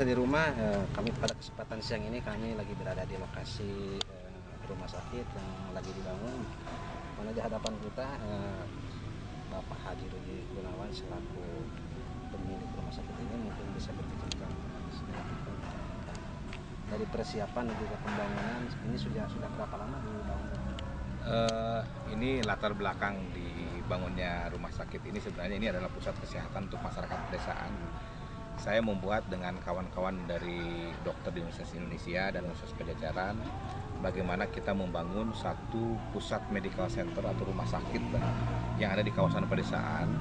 di rumah, kami pada kesempatan siang ini kami lagi berada di lokasi rumah sakit yang lagi dibangun. Mana di hadapan kita Bapak Haji Rudi Gunawan selaku pemilik rumah sakit ini mungkin bisa berbicara sedikit dari persiapan dan juga pembangunan ini sudah berapa lama dibangun? Ini latar belakang dibangunnya rumah sakit ini sebenarnya ini adalah pusat kesehatan untuk masyarakat pedesaan. Saya membuat dengan kawan-kawan dari dokter di Universitas Indonesia dan Universitas Pajajaran bagaimana kita membangun satu pusat medical center atau rumah sakit yang ada di kawasan pedesaan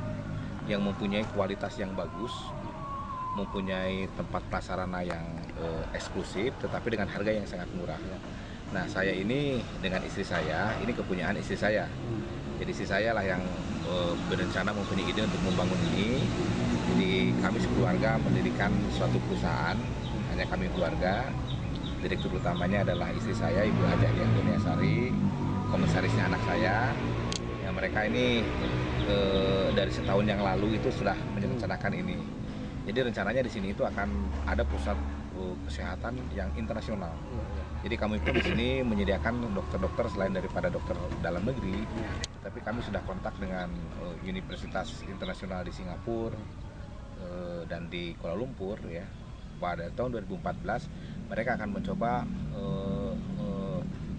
yang mempunyai kualitas yang bagus, mempunyai tempat prasarana yang eksklusif tetapi dengan harga yang sangat murah. Nah, saya ini dengan istri saya, ini kepunyaan istri saya. Jadi istri saya lah yang berencana mempunyai ide untuk membangun ini. Jadi kami sekeluarga mendirikan suatu perusahaan, hanya kami keluarga. Direktur utamanya adalah istri saya, Ibu Hajah Yasari, komisarisnya anak saya. Ya, mereka ini dari setahun yang lalu itu sudah merencanakan ini. Jadi rencananya di sini itu akan ada pusat kesehatan yang internasional. Jadi kami pun di sini menyediakan dokter-dokter selain daripada dokter dalam negeri, tapi kami sudah kontak dengan universitas internasional di Singapura dan di Kuala Lumpur ya. Pada tahun 2014 mereka akan mencoba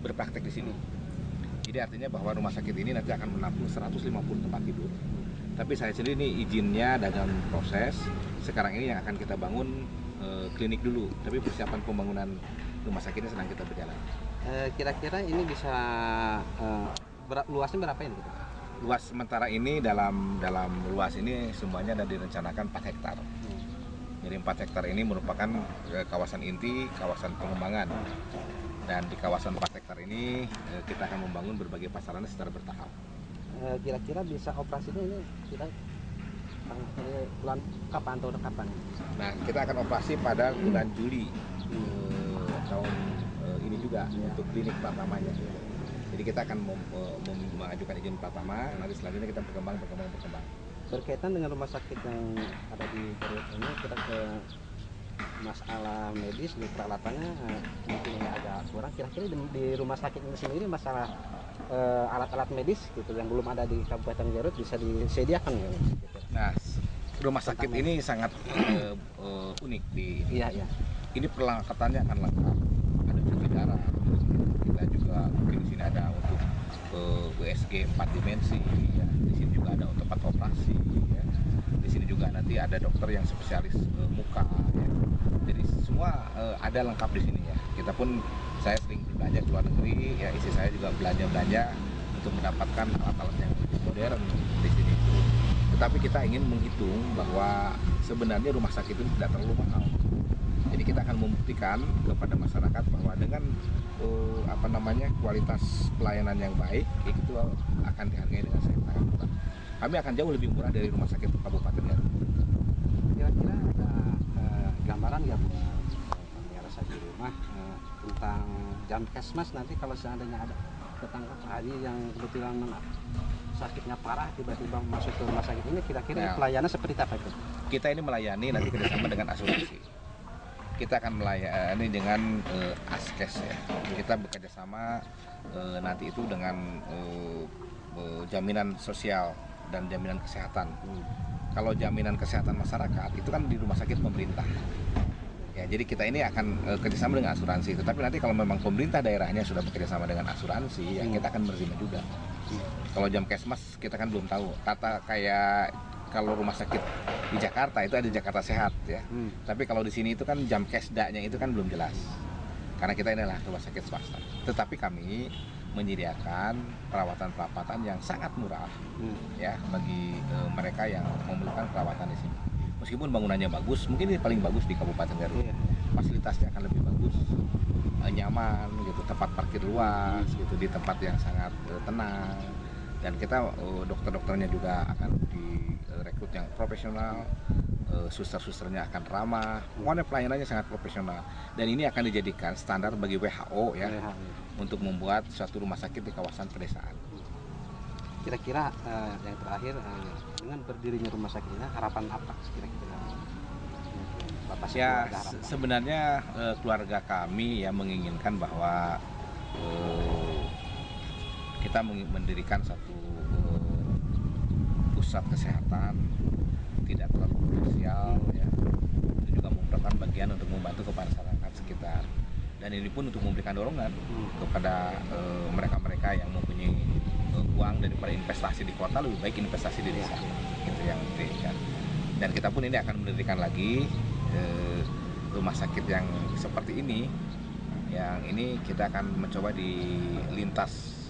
berpraktek di sini. Jadi artinya bahwa rumah sakit ini nanti akan menampung 150 tempat tidur. Tapi saya sendiri ini izinnya dalam proses. Sekarang ini yang akan kita bangun klinik dulu, tapi persiapan pembangunan rumah sakitnya sedang kita berjalan. Kira-kira ini bisa luasnya berapa ini? Luas sementara ini dalam luas ini semuanya ada direncanakan 4 hektar. Jadi 4 hektar ini merupakan kawasan inti, kawasan pengembangan. Dan di kawasan 4 hektar ini kita akan membangun berbagai prasarana secara bertahap. Kira-kira bisa operasinya ini bulan kapan atau kapan? Nah, kita akan operasi pada bulan Juli tahun ini juga untuk klinik pertamanya. Jadi kita akan mengajukan izin pertama, nanti selanjutnya kita berkembang. Berkaitan dengan rumah sakit yang ada di Garut ini, kita ke masalah medis di peralatannya mungkin ini agak kurang. Kira-kira di rumah sakit ini sendiri masalah alat-alat medis gitu yang belum ada di Kabupaten Garut bisa disediakan ya? Nah, rumah sakit ini sangat unik di ini. Iya. Ini perlengkapannya akan lengkap. Ada cuci darah. Kita juga mungkin di sini ada untuk USG 4 dimensi. Ya. Di sini juga ada untuk tempat operasi. Ya. Di sini juga nanti ada dokter yang spesialis muka. Ya. Jadi semua ada lengkap di sini ya. Kita pun saya sering belanja ke luar negeri. Ya, istri saya juga belanja untuk mendapatkan alat-alat yang lebih modern di sini. Tetapi kita ingin menghitung bahwa sebenarnya rumah sakit itu tidak terlalu mahal. Jadi kita akan membuktikan kepada masyarakat bahwa dengan kualitas pelayanan yang baik itu akan dihargai dengan sangat murah. Kami akan jauh lebih murah dari rumah sakit Kabupaten Garut. Kira-kira ada gambaran nggak pemirsa di rumah tentang jam kesmas nanti kalau seandainya ada tetangga Pak Haji yang kebetulan sakitnya parah tiba-tiba masuk ke rumah sakit ini, kira-kira pelayanan seperti apa itu? Kita ini melayani nanti kerjasama dengan asuransi. Kita akan melayani dengan Askes ya. Kita bekerja sama nanti itu dengan jaminan sosial dan jaminan kesehatan. Kalau jaminan kesehatan masyarakat itu kan di rumah sakit pemerintah. Ya, jadi kita ini akan kerjasama dengan asuransi. Tetapi nanti kalau memang pemerintah daerahnya sudah bekerjasama dengan asuransi, ya kita akan menerima juga. Kalau jam kesmas kita kan belum tahu. Kata kayak kalau rumah sakit di Jakarta itu ada Jakarta Sehat ya. Tapi kalau di sini itu kan jam kesdanya itu kan belum jelas. Karena kita ini adalah rumah sakit swasta. Tetapi kami menyediakan perawatan yang sangat murah ya bagi mereka yang memerlukan perawatan di sini. Meskipun bangunannya bagus, mungkin ini paling bagus di Kabupaten Garut. Fasilitasnya akan lebih bagus, nyaman gitu, tempat parkir luas gitu, di tempat yang sangat tenang. Dan kita dokter-dokternya juga akan direkrut yang profesional, suster-susternya akan ramah, pokoknya pelayanannya sangat profesional. Dan ini akan dijadikan standar bagi WHO ya, untuk membuat suatu rumah sakit di kawasan pedesaan. Kira-kira yang terakhir dengan berdirinya rumah sakit ini harapan apa kira-kira? Bapak Ya, sekeluarga harapan? sebenarnya keluarga kami ya menginginkan bahwa kita mendirikan satu pusat kesehatan tidak terlalu komersial ya. Itu juga merupakan bagian untuk membantu kepada masyarakat sekitar. Dan ini pun untuk memberikan dorongan kepada mereka-mereka yang mempunyai uang daripada investasi di kota, lebih baik investasi di desa. Gitu yang diberikan. Dan kita pun ini akan mendirikan lagi rumah sakit yang seperti ini. Yang ini kita akan mencoba di lintas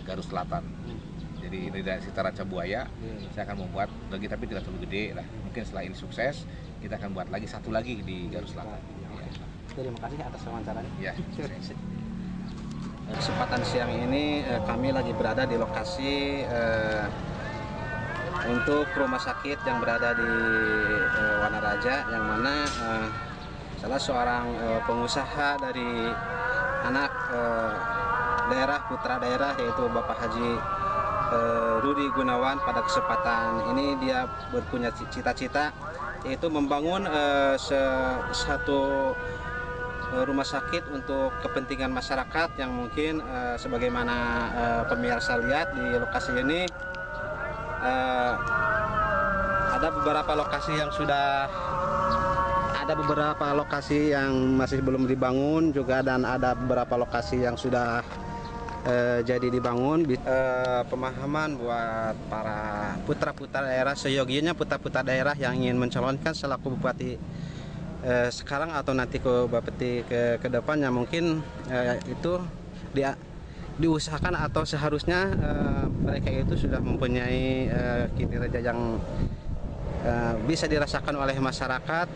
Garut Selatan. Jadi dari sekitar Raja Buaya saya akan membuat lagi, tapi tidak terlalu gede lah. Mungkin setelah ini sukses kita akan buat lagi satu lagi di Garut Selatan. Terima kasih atas wawancaranya. Ya. Kesempatan siang ini kami lagi berada di lokasi untuk rumah sakit yang berada di Wanaraja, yang mana salah seorang pengusaha dari anak daerah, putra daerah, yaitu Bapak Haji Rudi Gunawan. Pada kesempatan ini dia berpunya cita-cita, yaitu membangun satu rumah sakit untuk kepentingan masyarakat, yang mungkin sebagaimana pemirsa lihat di lokasi ini ada beberapa lokasi yang masih belum dibangun juga, dan ada beberapa lokasi yang sudah jadi dibangun. Pemahaman buat para putra-putra daerah, seyogianya putra-putra daerah yang ingin mencalonkan selaku bupati sekarang atau nanti ke bupati ke depannya, mungkin itu diusahakan atau seharusnya mereka itu sudah mempunyai kinerja yang bisa dirasakan oleh masyarakat.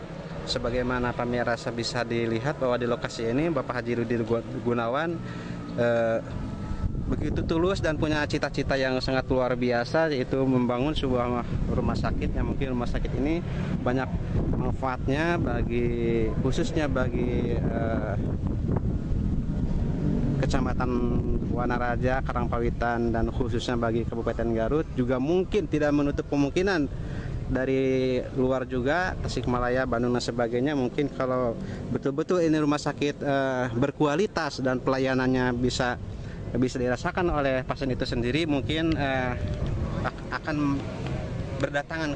Sebagaimana pemirsa bisa dilihat bahwa di lokasi ini Bapak Haji Rudi Gunawan begitu tulus dan punya cita-cita yang sangat luar biasa, yaitu membangun sebuah rumah sakit yang mungkin rumah sakit ini banyak manfaatnya khususnya bagi Kecamatan Wanaraja, Karangpawitan, dan khususnya bagi Kabupaten Garut. Juga mungkin tidak menutup kemungkinan dari luar juga, Tasikmalaya, Bandung dan sebagainya. Mungkin kalau betul-betul ini rumah sakit berkualitas dan pelayanannya bisa dirasakan oleh pasien itu sendiri, mungkin akan berdatangan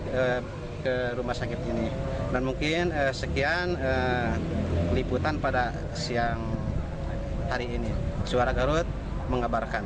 ke rumah sakit ini. Dan mungkin sekian liputan pada siang hari ini. Suara Garut mengabarkan.